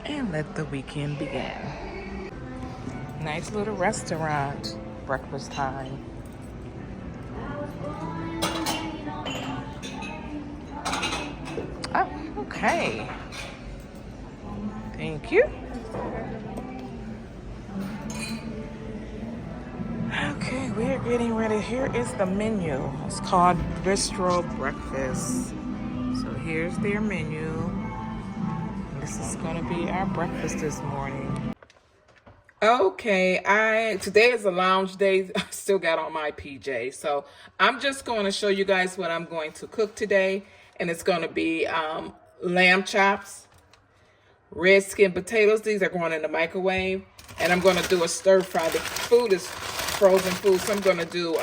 and let the weekend begin. Nice little restaurant, breakfast time. Oh, okay. Thank you. Okay, we're getting ready. Here is the menu. It's called Bistro Breakfast. So here's their menu. This is gonna be our breakfast this morning. Okay, today is a lounge day. I still got on my PJ, so I'm just going to show you guys what I'm going to cook today, and it's going to be lamb chops, red skin potatoes. These are going in the microwave, and I'm going to do a stir fry. The food is frozen food, so I'm going to do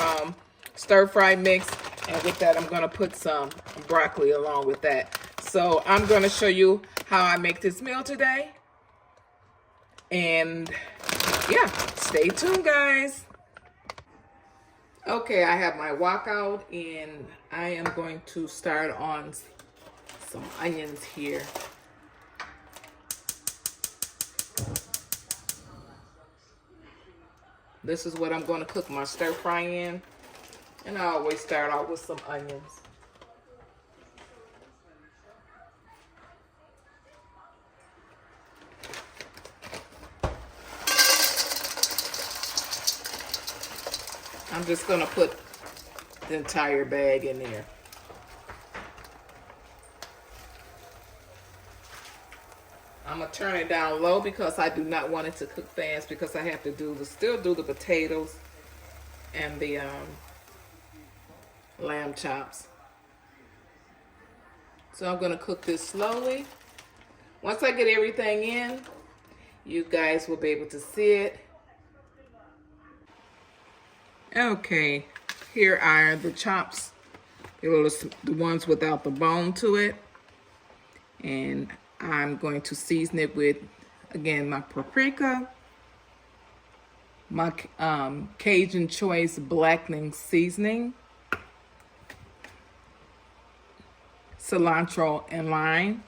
stir fry mix, and with that, I'm going to put some broccoli along with that. So I'm going to show you how I make this meal today. And yeah, stay tuned, guys. Okay, I have my wok out, and I am going to start on some onions here. This is what I'm going to cook my stir fry in, and I always start out with some onions. I'm just going to put the entire bag in there. I'm going to turn it down low because I do not want it to cook fast, because I have to still do the potatoes and the lamb chops. So I'm going to cook this slowly. Once I get everything in, you guys will be able to see it. Okay, here are the chops. The ones without the bone to it. And I'm going to season it with, again, my paprika, my Cajun Choice blackening seasoning, cilantro and lime,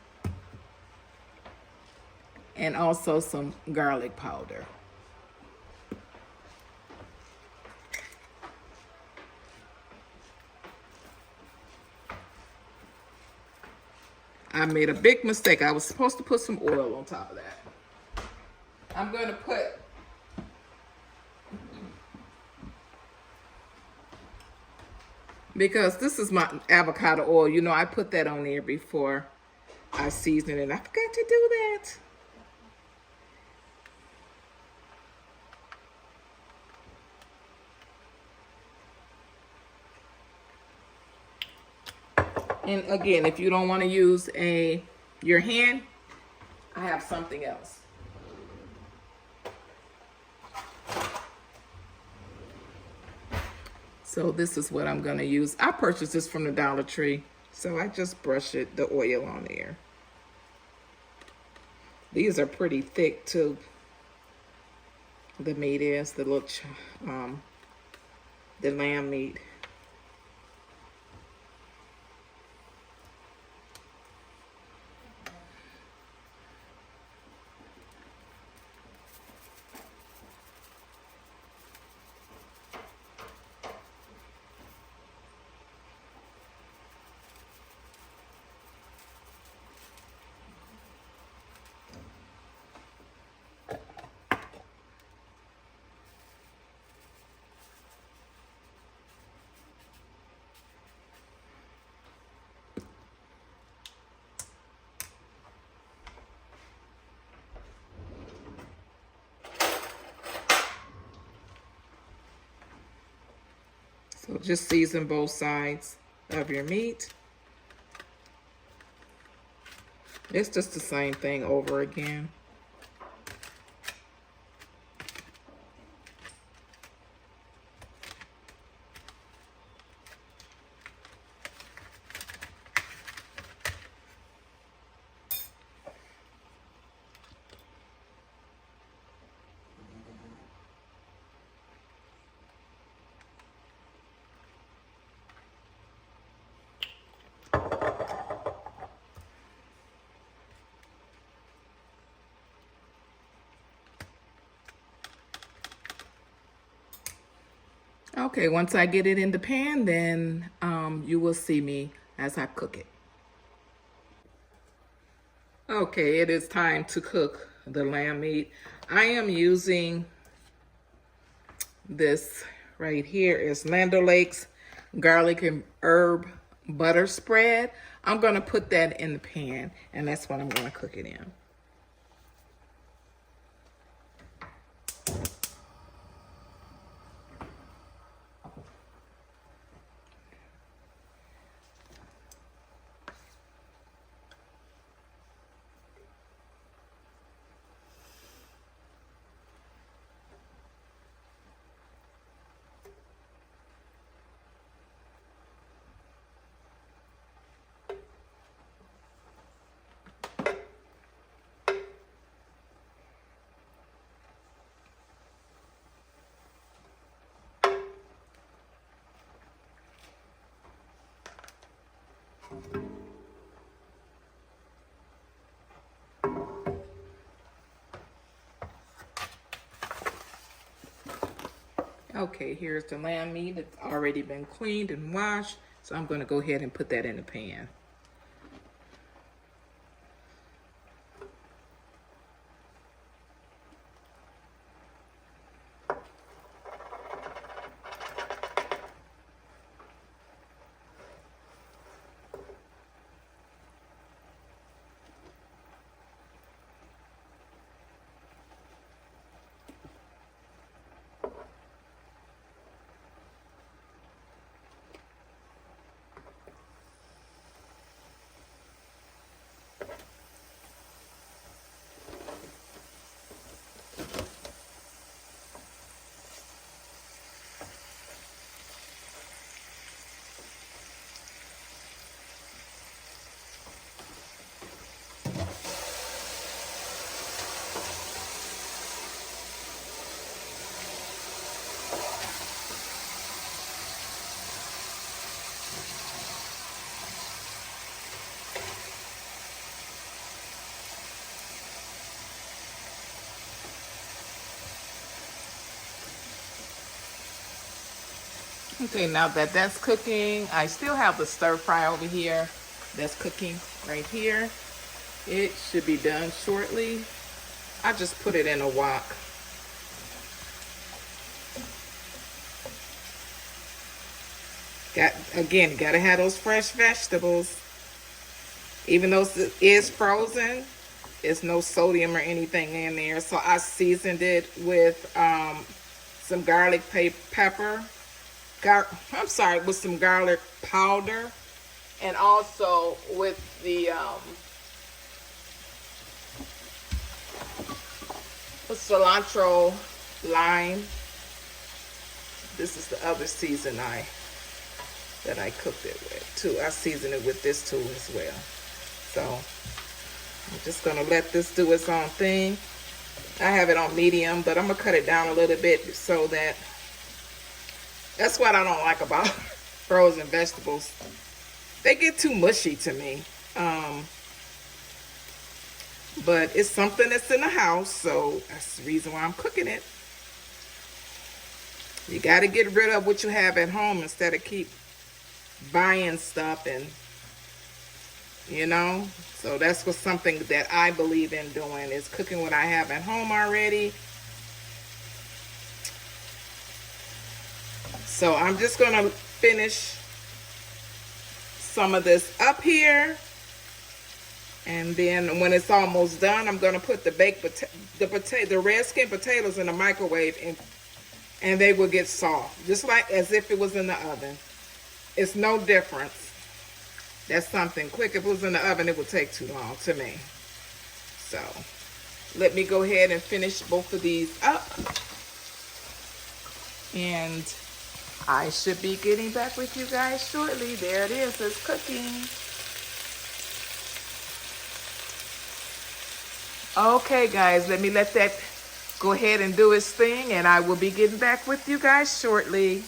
and also some garlic powder. I made a big mistake. I was supposed to put some oil on top of that. I'm going to put because this is my avocado oil. You know, I put that on there before I season it. I forgot to do that. And again, if you don't want to use your hand, I have something else. So this is what I'm going to use. I purchased this from the Dollar Tree, so I just brush the oil on there. These are pretty thick too. The meat is the lamb meat. So just season both sides of your meat. It's just the same thing over again. Okay, once I get it in the pan, then you will see me as I cook it. Okay, it is time to cook the lamb meat. I am using this right here is Land O'Lakes garlic and herb butter spread. I'm going to put that in the pan, and that's what I'm going to cook it in. Okay, here's the lamb meat. It's already been cleaned and washed, so I'm going to go ahead and put that in the pan. Okay, now that that's cooking, I still have the stir fry over here that's cooking right here. It should be done shortly. I just put it in a wok. Gotta have those fresh vegetables. Even though it is frozen, it's no sodium or anything in there. So I seasoned it with some garlic pepper. With some garlic powder, and also with the cilantro lime. This is the other season that I cooked it with too. I seasoned it with this too as well. So I'm just gonna let this do its own thing. I have it on medium, but I'm gonna cut it down a little bit so that. That's what I don't like about frozen vegetables. They get too mushy to me. But it's something that's in the house, so that's the reason why I'm cooking it. You got to get rid of what you have at home instead of keep buying stuff and, So that's something that I believe in doing, is cooking what I have at home already. So I'm just going to finish some of this up here. And then when it's almost done, I'm going to put the red skin potatoes in the microwave, and they will get soft, just like as if it was in the oven. It's no difference. That's something quick. If it was in the oven, it would take too long to me. So let me go ahead and finish both of these up. And I should be getting back with you guys shortly. There it is. It's cooking. Okay, guys. Let me let that go ahead and do its thing, and I will be getting back with you guys shortly.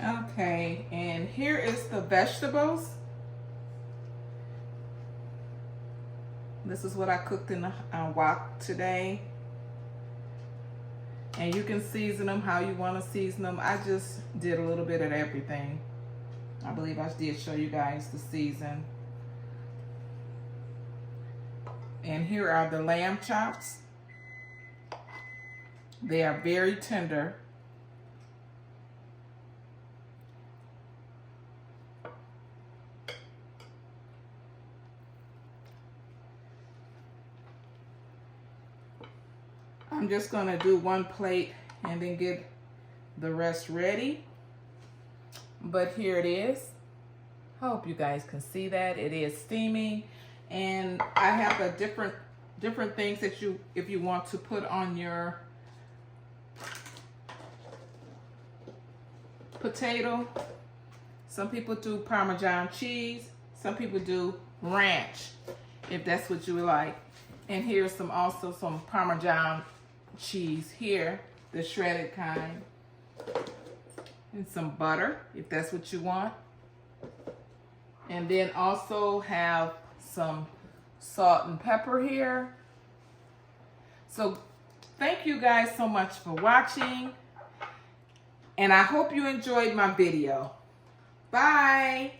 Okay, and here is the vegetables. This is what I cooked in the wok today. And you can season them how you want to season them. I just did a little bit of everything. I believe I did show you guys the season. And here are the lamb chops. They are very tender. I'm just gonna do one plate and then get the rest ready. But here it is. I hope you guys can see that. It is steaming. And I have a different things that if you want to put on your potato. Some people do Parmesan cheese. Some people do ranch, if that's what you would like. And here's also some Parmesan cheese here, the shredded kind. And some butter, if that's what you want. And then also have some salt and pepper here. So thank you guys so much for watching. And I hope you enjoyed my video. Bye.